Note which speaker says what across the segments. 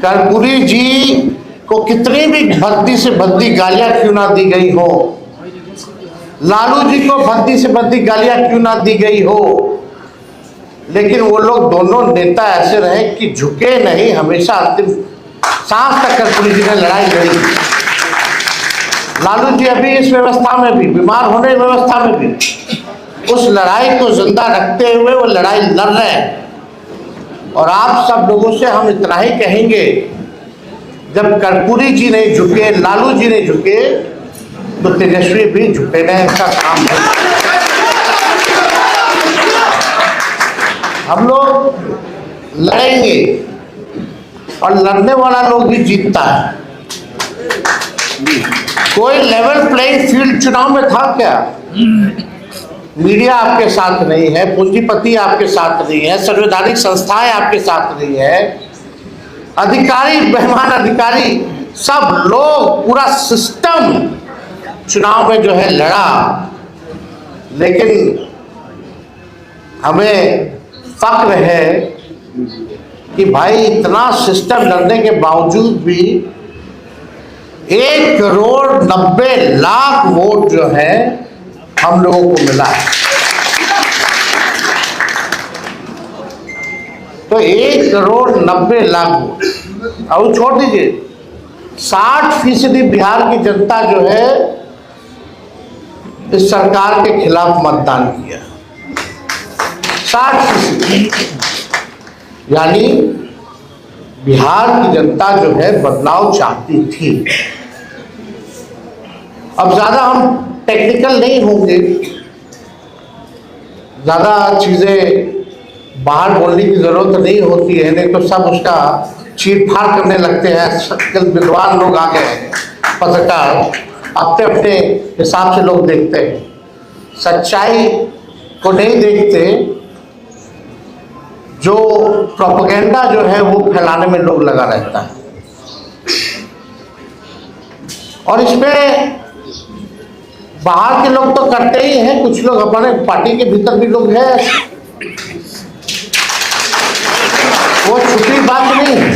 Speaker 1: कर्पूरी जी को कितनी भी भद्दी से भद्दी गालियां क्यों ना दी गई हो, लालू जी को भद्दी से भद्दी गालियां क्यों ना दी गई हो, लेकिन वो लोग दोनों नेता ऐसे रहे कि झुके नहीं, हमेशा अंतिम सांस तक कर्पूरी जी ने लड़ाई लड़ी। लालू जी अभी इस व्यवस्था में भी, बीमार होने की व्यवस्था में भी, उस लड़ाई को जिंदा रखते हुए वो लड़ाई लड़ रहे हैं। और आप सब लोगों से हम इतना ही कहेंगे, जब कर्पूरी जी नहीं झुके, लालू जी नहीं झुके, तो तेजस्वी भी झुके नहीं, ऐसा काम है। हम लोग लड़ेंगे और लड़ने वाला लोग भी जीतता है। कोई लेवल प्लेइंग फील्ड चुनाव में था क्या? मीडिया आपके साथ नहीं है, पूंजीपति आपके साथ नहीं है, संवैधानिक संस्थाएं आपके साथ नहीं है, अधिकारी, बेईमान अधिकारी, सब लोग, पूरा सिस्टम चुनाव में जो है लड़ा। लेकिन हमें फक्र है कि भाई इतना सिस्टम लड़ने के बावजूद भी 1,90,00,000 वोट जो है हम लोगों को मिला है। तो 1,90,00,000 वोट, और छोड़ दीजिए 60% बिहार की जनता जो है इस सरकार के खिलाफ मतदान किया। 60%, यानी बिहार की जनता जो है बदलाव चाहती थी। अब ज्यादा हम टेक्निकल नहीं होंगे, ज्यादा चीजें बाहर बोलने की जरूरत नहीं होती है, नहीं तो सब उसका चीर फाड़ करने लगते हैं। विद्वान लोग आ गए हैं, पत्रकार अपने अपने हिसाब से लोग देखते हैं, सच्चाई को नहीं देखते, जो प्रोपेगेंडा जो है वो फैलाने में लोग लगा रहता है। और इसमें बाहर के लोग तो करते ही हैं, कुछ लोग हमारे पार्टी के भीतर भी लोग हैं, वो छुपी बात नहीं है।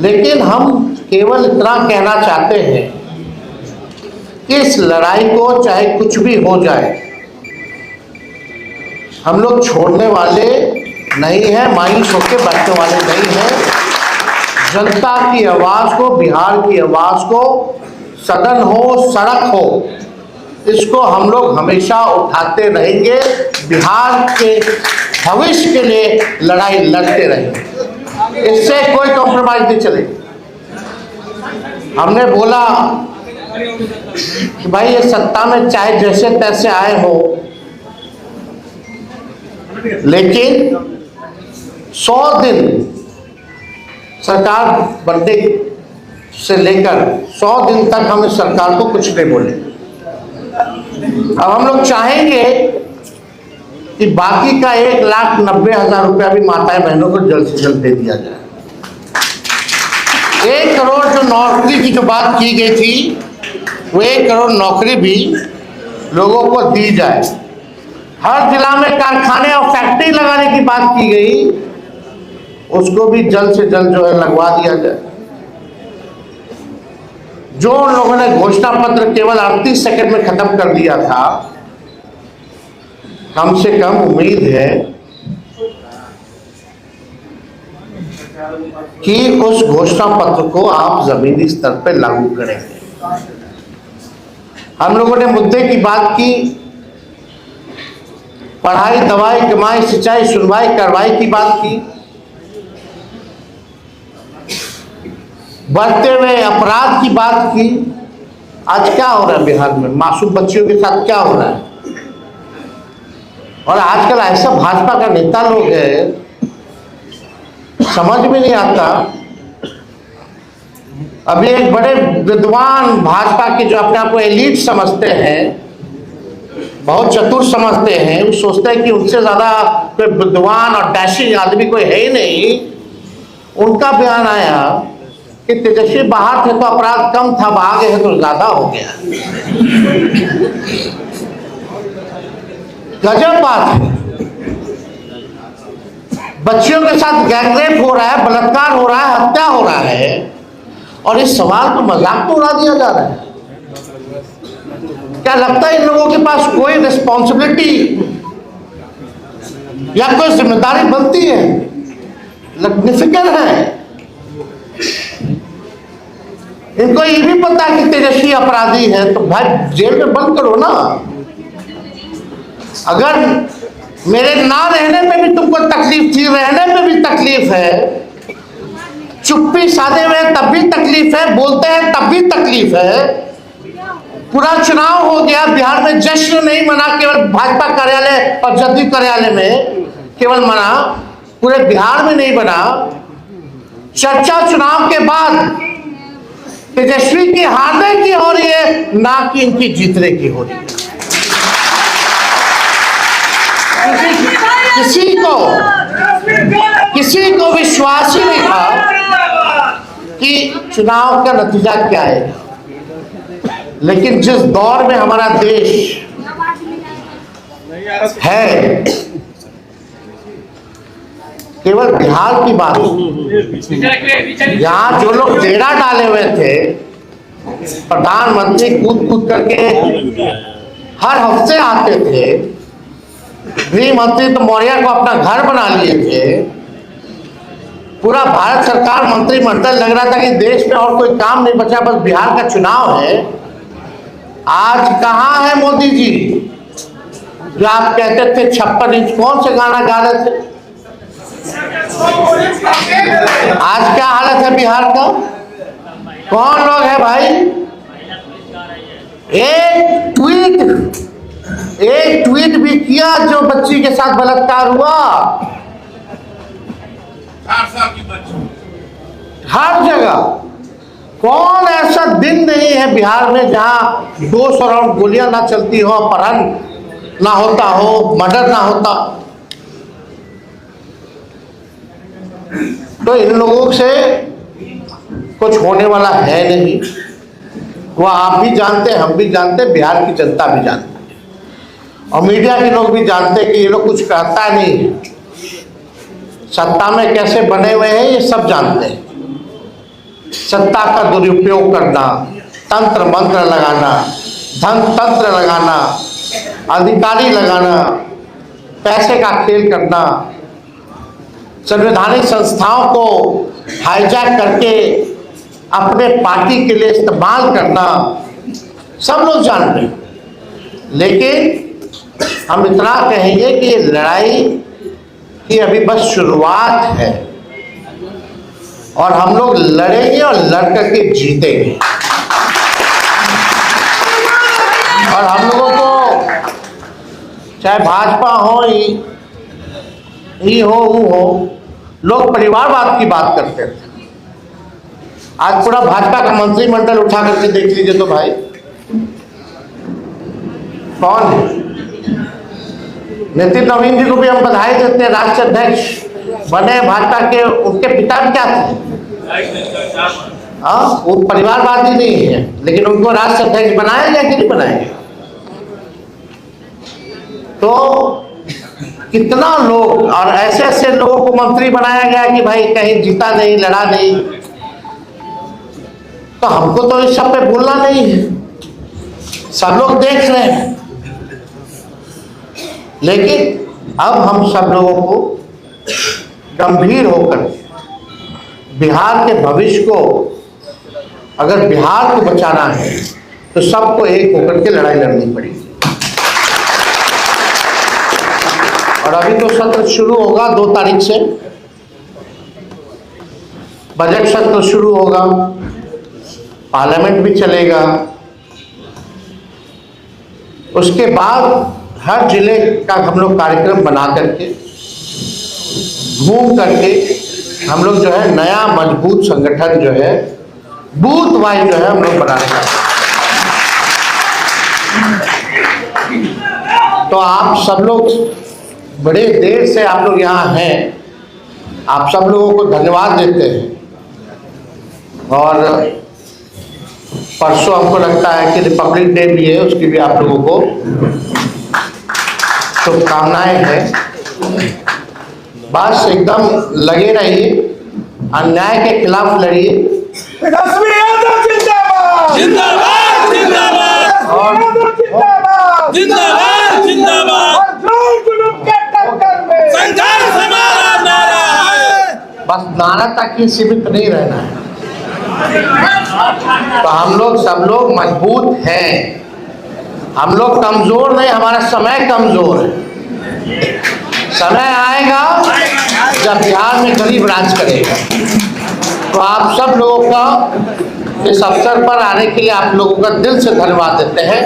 Speaker 1: लेकिन हम केवल इतना कहना चाहते हैं कि इस लड़ाई को चाहे कुछ भी हो जाए, हम लोग छोड़ने वाले नहीं है, मायूस होकर बैठने वाले नहीं है। जनता की आवाज को, बिहार की आवाज को, सदन हो, सड़क हो, इसको हम लोग हमेशा उठाते रहेंगे। बिहार के भविष्य के लिए लड़ाई लड़ते रहेंगे, इससे कोई कॉम्प्रोमाइज नहीं चलेगी। हमने बोला कि भाई ये सत्ता में चाहे जैसे तैसे आए हो, लेकिन 100 दिन सरकार बनने से लेकर 100 दिन तक हम इस सरकार को कुछ नहीं बोले। अब हम लोग चाहेंगे कि बाकी का 1,90,000 रुपया भी माताएं बहनों को जल्द से जल्द दे दिया जाए। 1 करोड़ जो नौकरी की जो बात की गई थी, वो 1 करोड़ नौकरी भी लोगों को दी जाए। हर जिला में कारखाने और फैक्ट्री लगाने की बात की गई, उसको भी जल्द से जल्द जो है लगवा दिया जाए। जो लोगों ने घोषणा पत्र केवल 38 सेकंड में खत्म कर दिया था, कम से कम उम्मीद है कि उस घोषणा पत्र को आप जमीनी स्तर पर लागू करेंगे। हम लोगों ने मुद्दे की बात की, पढ़ाई, दवाई, कमाई, सिंचाई, सुनवाई, कार्रवाई की बात की, बढ़ते हुए अपराध की बात की। आज क्या हो रहा है बिहार में? मासूम बच्चियों के साथ क्या हो रहा है? और आजकल ऐसा भाजपा का नेता लोग है, समझ में नहीं आता। अभी एक बड़े विद्वान भाजपा के जो अपने आप को एलीट समझते हैं, बहुत चतुर समझते हैं, वो सोचते हैं कि उनसे ज्यादा कोई विद्वान और डैशिंग आदमी कोई है ही नहीं। उनका बयान आया कि तेजस्वी बाहर थे तो अपराध कम था, आ गए हैं तो ज्यादा हो गया। गजब बात है। बच्चियों के साथ गैंगरेप हो रहा है, बलात्कार हो रहा है, हत्या हो रहा है, और इस सवाल को मजाक में उड़ा दिया जा रहा है। क्या लगता है इन लोगों के पास कोई रिस्पॉन्सिबिलिटी या कोई जिम्मेदारी बनती है? निफिकर है। इनको ये भी पता है कि तेजस्वी अपराधी है, तो भाई जेल में बंद करो ना। अगर मेरे ना रहने पे भी तुमको तकलीफ थी, रहने पे भी तकलीफ है, चुप्पी साधे हुए तब भी तकलीफ है, बोलते हैं तब भी तकलीफ है, पूरा चुनाव हो गया, बिहार में जश्न नहीं मना केवल भाजपा कार्यालय और जदयू कार्यालय में केवल मना, पूरे बिहार में नहीं बना। चर्चा चुनाव के बाद तेजस्वी की हारने की हो रही है, ना कि इनकी जीतने की हो रही है। किसी को विश्वास ही नहीं था कि चुनाव का नतीजा क्या है। लेकिन जिस दौर में हमारा देश है, केवल बिहार की बात, यहाँ जो लोग डेरा डाले हुए थे, प्रधानमंत्री कूद कूद करके हर हफ्ते आते थे, गृह मंत्री तो मौर्य को अपना घर बना लिए थे, पूरा भारत सरकार मंत्रिमंडल लग रहा था कि देश में और कोई काम नहीं बचा, बस बिहार का चुनाव है। आज कहाँ है मोदी जी, जो आप कहते थे 56 इंच, कौन से गाना गा रहे थे? आज क्या हालत है बिहार का? कौन लोग है भाई? एक ट्वीट भी किया जो बच्ची के साथ बलात्कार हुआ, हर जगह। कौन ऐसा दिन नहीं है बिहार में जहां 200 राउंड गोलियां ना चलती हो, अपहरण ना होता हो, मर्डर ना होता। तो इन लोगों से कुछ होने वाला है नहीं। वो आप भी जानते हैं, हम भी जानते हैं, बिहार की जनता भी जानती है, और मीडिया के लोग भी जानते हैं कि ये लोग कुछ कहता नहीं है। सत्ता में कैसे बने हुए हैं ये सब जानते हैं। सत्ता का दुरुपयोग करना, तंत्र मंत्र लगाना, धन तंत्र लगाना, अधिकारी लगाना, पैसे का खेल करना, संवैधानिक संस्थाओं को हाईजैक करके अपने पार्टी के लिए इस्तेमाल करना, सब लोग जानते हैं। लेकिन हम इतना कहेंगे कि ये लड़ाई की अभी बस शुरुआत है, और हम लोग लड़ेंगे और लड़ करके जीतेंगे। और हम लोगों को चाहे भाजपा हो, ई हो, वो हो, लोग परिवारवाद की बात करते थे। आज पूरा भाजपा का मंत्रिमंडल उठा करके देख लीजिए तो भाई कौन है? नितिन नवीन जी को भी हम बधाई देते हैं, राष्ट्रीय अध्यक्ष बने भाजपा के। उनके पिता क्या थे? हाँ, वो परिवारवादी नहीं है, लेकिन उनको राष्ट्रीय अध्यक्ष बनाएंगे कि नहीं बनाएंगे? तो कितना लोग, और ऐसे ऐसे लोगों को मंत्री बनाया गया कि भाई कहीं जीता नहीं, लड़ा नहीं। तो हमको तो इस सब पे बोलना नहीं है, सब लोग देख रहे हैं। लेकिन अब हम सब लोगों को गंभीर होकर बिहार के भविष्य को, अगर बिहार को बचाना है तो सबको एक होकर के लड़ाई लड़नी पड़ेगी। और अभी तो सत्र शुरू होगा 2 तारीख से, बजट सत्र शुरू होगा, पार्लियामेंट भी चलेगा। उसके बाद हर जिले का हम लोग कार्यक्रम बना करके, घूम करके हम लोग जो है नया मजबूत संगठन जो है बूथ वाइज जो है हम लोग बनाने का। तो आप सब लोग बड़े देर से आप लोग यहाँ हैं, आप सब लोगों को धन्यवाद देते हैं। और परसों हमको लगता है कि रिपब्लिक डे भी है, उसकी भी आप लोगों को शुभकामनाएं हैं। बस एकदम लगे रहिए, अन्याय के खिलाफ लड़िए।
Speaker 2: तेजस्वी यादव जिंदाबाद
Speaker 3: जिंदाबाद जिंदाबाद
Speaker 1: और
Speaker 2: जिंदाबाद
Speaker 3: जिंदाबाद जिंदाबाद
Speaker 2: और जोर जुलूम के टक्कर में
Speaker 3: संघर्ष हमारा नारा है।
Speaker 1: बस नारा तक ही सीमित नहीं रहना है। तो हम लोग सब लोग मजबूत हैं, हम लोग कमजोर नहीं, हमारा समय कमजोर है। समय आएगा जब बिहार में गरीब राज करेगा। तो आप सब लोगों का इस अवसर पर आने के लिए आप लोगों का दिल से धन्यवाद देते हैं।